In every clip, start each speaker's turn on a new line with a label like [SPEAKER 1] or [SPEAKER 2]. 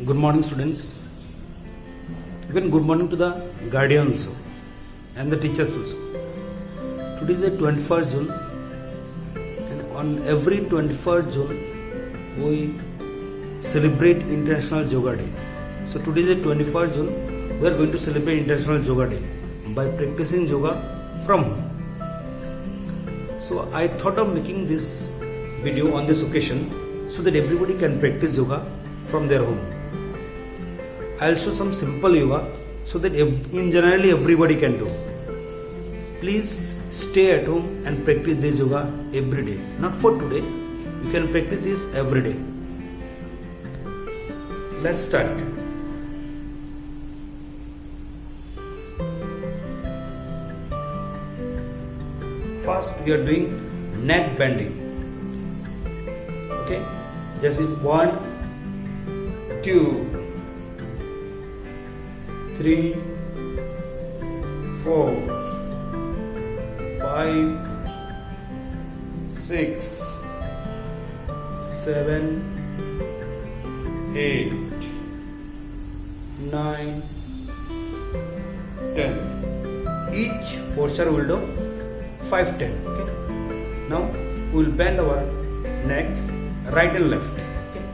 [SPEAKER 1] Good morning, students. Even good morning to the guardian also and the teachers also. Today is the 21st June, and on every 21st June we celebrate International Yoga Day. So today is the 21st June. We are going to celebrate International Yoga Day by practicing yoga from home. So I thought of making this video on this occasion so that everybody can practice yoga from their home. I'll show some simple yoga so that in generally everybody can do. Please stay at home and practice this yoga every day. Not for today. You can practice this every day. Let's start. First we are doing neck bending. Okay? Just 1, 2, 3, 4, 5, 6, 7, 8, 9, 10. Each posture will do 5, 10. Okay. Now we will bend our neck right and left. Okay.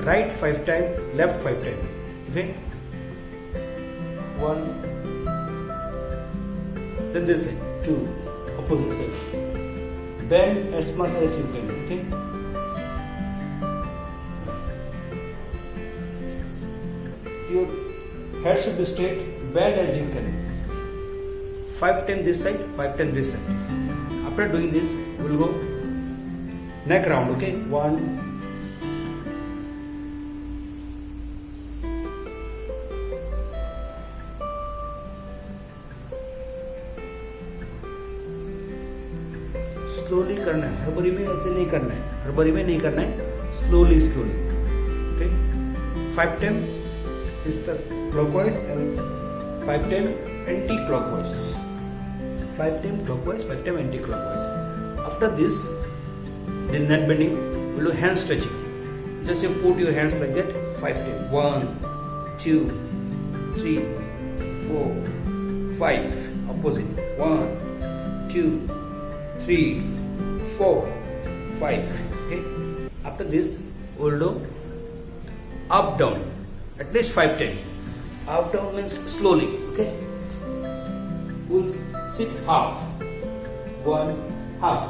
[SPEAKER 1] Right 5 times, left 5 times. Okay. 1, then this side, 2, opposite side. Bend as much as you can. Okay. Your head should be straight. Bend as you can. 5 times this side, 5 times this side. After doing this, we will go neck round. Okay. 1. Slowly करना है, हड़बड़ी में ऐसे नहीं करना है, हड़बड़ी में नहीं करना है, स्लोली स्लोली. ओके. 5 टाइम इस तरह clockwise and 5 time anti clockwise. 5 time clockwise, 5 time anti clockwise. After this, the neck bending, we do hand stretching. Just you put your hands like that 5 times. 1, 2, 3, 4, 5. Opposite. 1, 2, 3, 4, 5. Okay. After this, we will do up down at least 5 times. Up down means slowly. Okay. We will sit half. 1, half.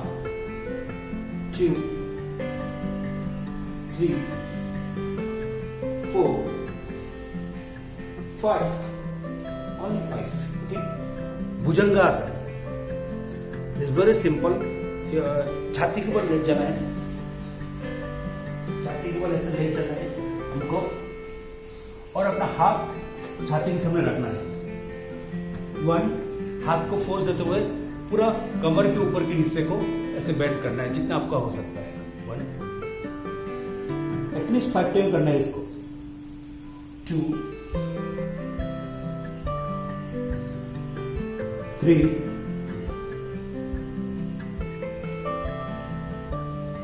[SPEAKER 1] 2, 3, 4, 5. Only 5. Okay. Bhujangasana. It's very simple. छाती के ऊपर late जाना है. छाती के ऊपर ऐसे late जाना है हमको, और अपना हाथ छाती के सामने रखना है. 1, हाथ को फोर्स देते हुए पूरा कमर के ऊपर के हिस्से को ऐसे बेंड करना है जितना आपका हो सकता है. 1, एटलीस्ट 5 टाइम करना है इसको. 2, 3,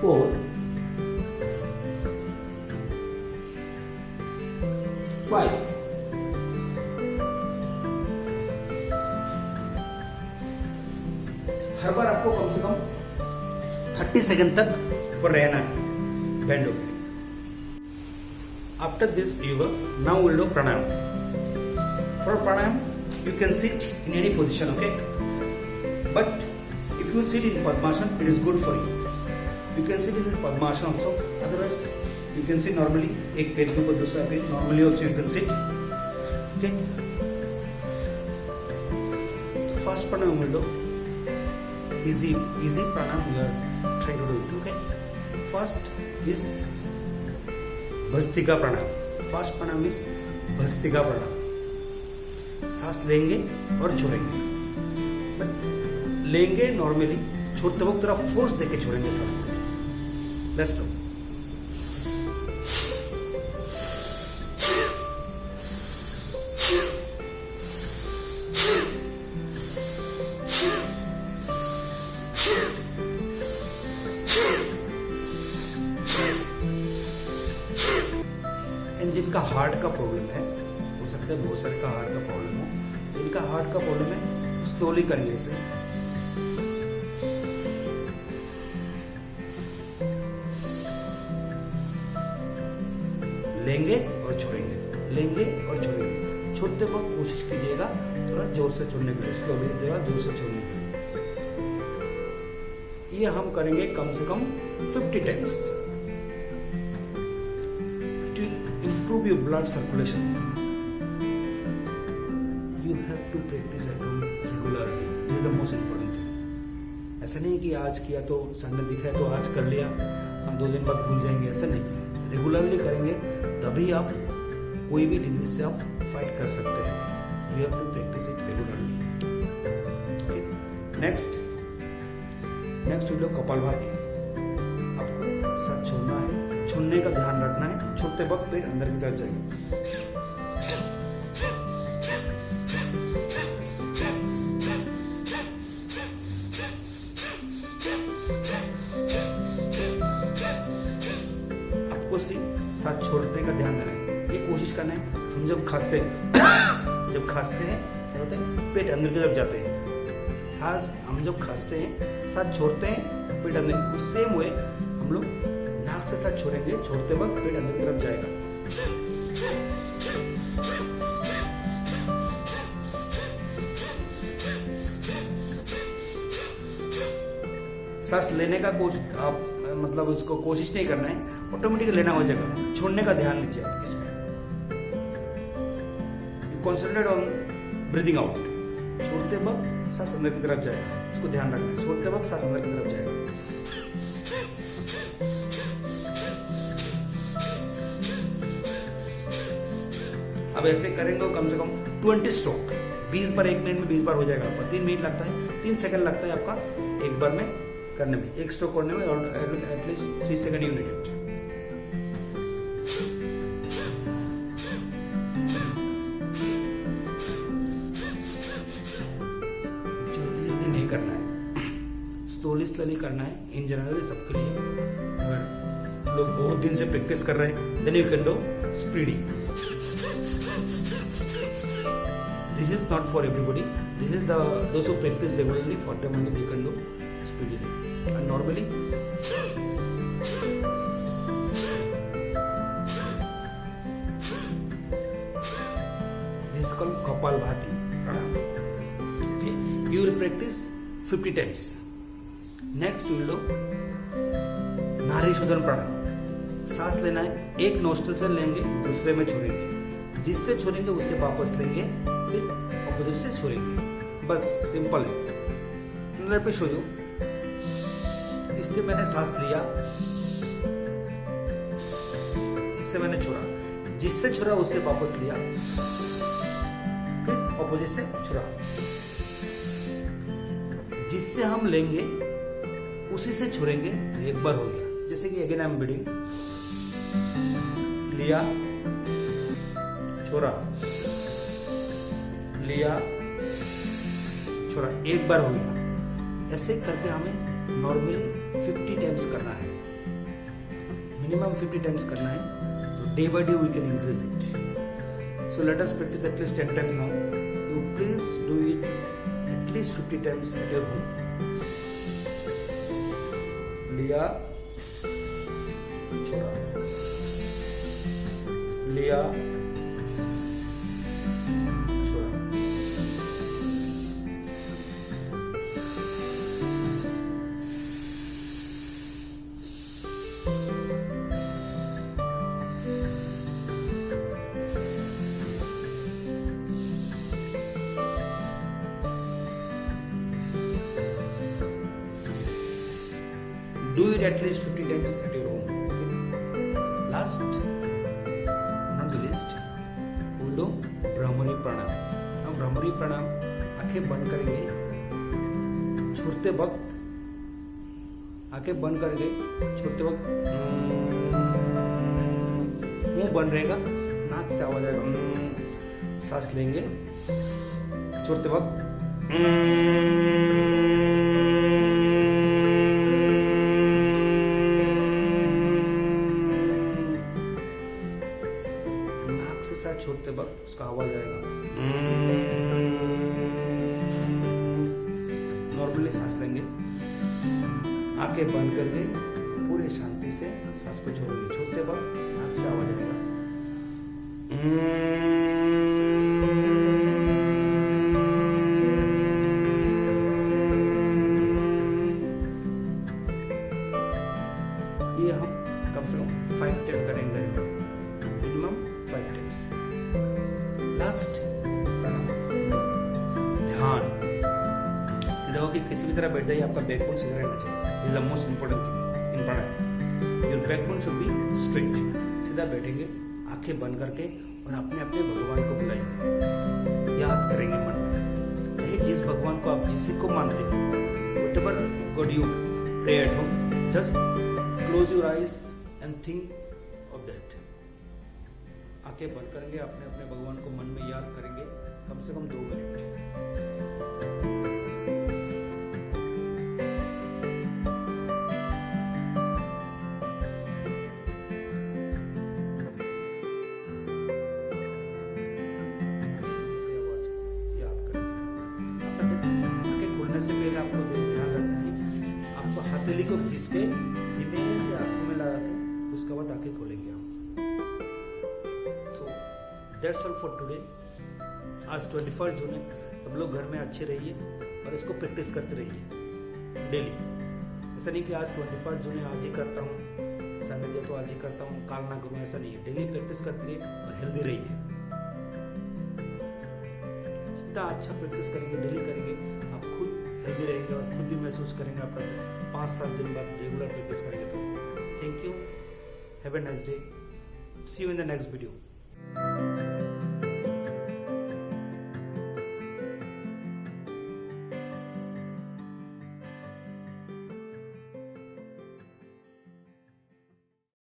[SPEAKER 1] 4, 5. हर बार आपको कम से कम 30 सेकंड तक ऊपर रहना है बैंड होकर. After this yoga, now we'll do pranayam. For pranayam, you can sit in any position, okay? But if you sit in Padmasana, it is good for you. You can sit in Padmasana also. Otherwise, you can sit normally. एक पैर के ऊपर दूसरा पैर. Normally also you can sit. Okay. So first pranayam will do. Easy pranayam we are trying to do it. Okay. First is bhastrika pranayam. First pranayam is bhastrika pranayam. सांस लेंगे और छोड़ेंगे. But लेंगे normally, छोड़ते वक्त थोड़ा फोर्स देके छोड़ेंगे सांस को. Let's go. एंड जिनका हार्ट का प्रॉब्लम है, हो सकता है बहुत सारे का हार्ट का प्रॉब्लम हो, जिनका हार्ट का प्रॉब्लम है स्लोली करेंगे इसे। लेंगे और छोड़ेंगे, लेंगे और छोड़ेंगे। छोड़ते वक्त कोशिश कीजिएगा थोड़ा जोर से छोड़ने के लिए, स्लोली थोड़ा जोर से छोड़ने के लिए। ये हम करेंगे कम से कम 50 times. It will improve your blood circulation. You have to practice at home regularly. This is the most important thing. ऐसा नहीं कि आज किया तो संडे दिखा है तो आज कर लिया, हम 2 दिन बाद भूल जाएंगे, ऐसा नहीं है। रेगुलरली करेंगे तभी आप कोई भी डिजीज से आप फाइट कर सकते हैं। You have to practise it regularly. Next video Kapalbhati. आपको साथ छोड़ना है, छोड़ने का ध्यान रखना है। छोड़ते वक्त पेट अंदर की तरफ जाएगा। आपको साथ छोड़ने का ध्यान देना है। ये कोशिश करना है। हम जब खांसते हैं क्या होता है, पेट अंदर की तरफ जाते हैं। सांस हम जब खांसते हैं, सांस छोड़ते हैं, पेट अंदर। उस सेम वे हम लोग नाक से सांस छोड़ेंगे, छोड़ते वक्त पेट अंदर की तरफ जाएगा। सांस लेने का आप मतलब उसको कोशिश नहीं करना है, ऑटोमेटिक लेना हो जाएगा। छोड़ने का ध्यान दीजिए इसमें। You concentrate on breathing out. छोड़ते वक्त सांस अंदर की तरफ जाएगा, इसको ध्यान रखना है। छोड़ते वक्त सांस अंदर की तरफ जाएगा। अब ऐसे करेंगे कम से कम 20 स्ट्रोक। 20 बार 1 मिनट में 20 बार हो जाएगा आपका। 3 मिनट लगता है, 3 सेकंड लगता है आपका एक बार में करने में, एक स्ट्रोक करने में। At least 3 second you need it. जल्दी नहीं करना है, स्लोली करना है। इन जनरल सबके लिए। अगर लोग बहुत दिन से प्रैक्टिस कर रहे हैं, then you can do speedy. This is not for everybody. This is those who practice regularly. For them only they can do speedily. And normally, this is called Kapalbhati pranayama. Okay, you will practice 50 times. Next, we will do नारी शोधन प्राणायाम। सांस लेना है, एक nostril से लेंगे, दूसरे में छोड़ेंगे। जिससे छोड़ेंगे उससे वापस लेंगे, फिर अपोजिट से छोड़ेंगे। बस सिंपल है। Let me show you. इससे मैंने सांस लिया, इससे मैंने छोड़ा, जिससे छोड़ा उससे वापस लिया, फिर अपोजिट से छोड़ा। जिससे हम लेंगे उसी से छोड़ेंगे तो एक बार हो गया। जैसे कि अगेन आई एम ब्रीदिंग, लिया, छोड़ा, लिया, छोड़ा, एक बार हो गया। ऐसे करके हमें नॉर्मली 50 टाइम्स करना है, मिनिमम 50 टाइम्स करना है। तो day by day we can increase it. So let us practise at least 10 times now. You please do it at least 50 times at your home. लिया, छोड़ा, लिया, do it at least 50 times at your home. Okay? Last, not the least, we'll do bhramari प्राणायाम। हम भ्रामरी प्राणायाम आंखें बंद करेंगे, छोड़ते वक्त आंखें बंद करेंगे, छोड़ते वक्त मुंह बंद रहेगा, नाक से आवाज आएगा। सांस लेंगे, छोड़ते वक्त के साथ छोड़ते वक्त उसका आवाज आएगा। नॉर्मली सांस लेंगे, आंखें बंद करके पूरे शांति से सांस को छोड़ेंगे। छोड़ते वक्त आंख से आवाज आएगा। ये हम कम से कम 5 टाइम करेंगे, मिनिमम 5 टाइम्स। लास्ट ध्यान, सीधा होकर किसी भी तरह बैठ जाइए, आपका बैकबोन सीधा रहना चाहिए। Is the most important thing in pranayama. Your backbone should be straight. सीधा बैठेंगे, आंखें बंद करके, और अपने अपने भगवान को बुलाएंगे, याद करेंगे मन में, चाहे जिस भगवान को आप जिसी को मानते हो, whatever god you pray at home, just close your eyes and think of that. आंखें बंद करेंगे, अपने अपने भगवान को मन में याद करेंगे, कम से कम 2 मिनट। से पहले आपको ध्यान रखना है, आपको हथेली को घिस के धीमे से आंखों में लगा के उसके बाद आंखें खोलेंगे हम। तो दैट्स ऑल फॉर टुडे। आज 21 जून है, सब लोग घर में अच्छे रहिए और इसको प्रैक्टिस करते रहिए डेली। ऐसा नहीं कि आज 21 जून है आज ही करता हूँ, ऐसा नहीं तो आज ही करता हूँ काल ना करूँ, ऐसा नहीं है। डेली प्रैक्टिस करते रहिए और हेल्दी रहिए। जितना अच्छा प्रैक्टिस करेंगे, डेली करेंगे, आप खुद हेल्दी रहेंगे और खुद भी महसूस करेंगे। आप 5-7 दिन बाद रेगुलर प्रैक्टिस करेंगे तो। Thank you, have a nice day, see you in the next video.